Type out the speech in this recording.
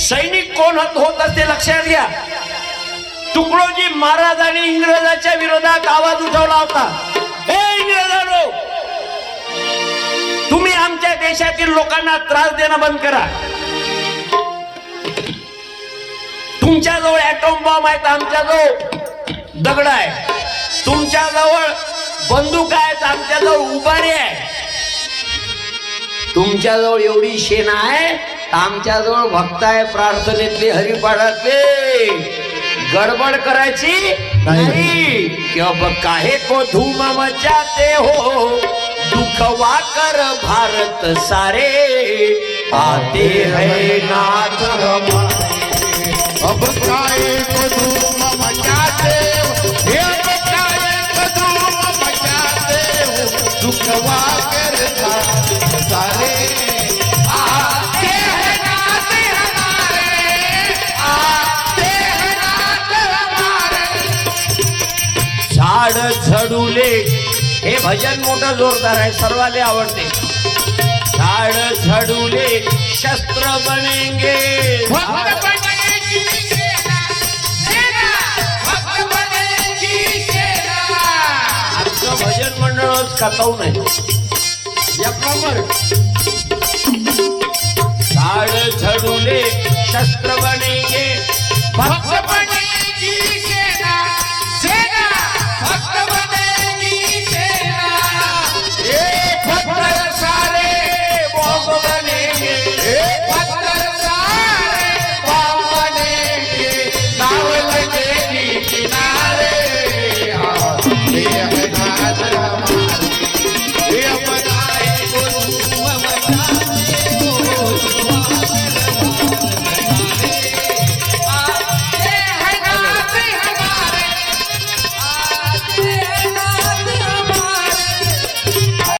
सैनिक कोण होत असते लक्षात घ्या. तुकडोजी महाराजांनी इंग्रजाच्या विरोधात आवाज उठवला होता. हे इंग्रजांनो, तुम्ही आमच्या देशातील लोकांना त्रास देणं बंद करा. तुमच्याजवळ ॲटॉम बॉम्ब आहेत, आमच्याजवळ दगड आहे. तुमच्याजवळ बंदूक आहेत, आमच्याजवळ उभारी आहे. तुमच्याजवळ एवढी सेना आहे, आमच्याजवळ भक्त आहे प्रार्थनेतले हरिपाठातले. गडबड करायची नाही. क्यों काहे को धूम मचाते हो, दुखवा कर भारत सारे, आते हैं नाथ हमारे. अब काहे को धूम मचाते हो, अब काहे को धूम मचाते हो, दुखवा कर भारत सारे, आते हैं नाथ हमारे, आते हैं नाथ हमारे. झाड झडुले हे भजन मोठं जोरदार आहे, सर्वाले आवडते. झाड झडुले शस्त्र बनेंगे, भक्त बनेगी सेना, सेना भक्त बनेगी सेना. आमचं भजन मंडळच खाताऊ नाही. एक नंबर. झाड झडुले शस्त्र बनेंगे, भक्त बनेगी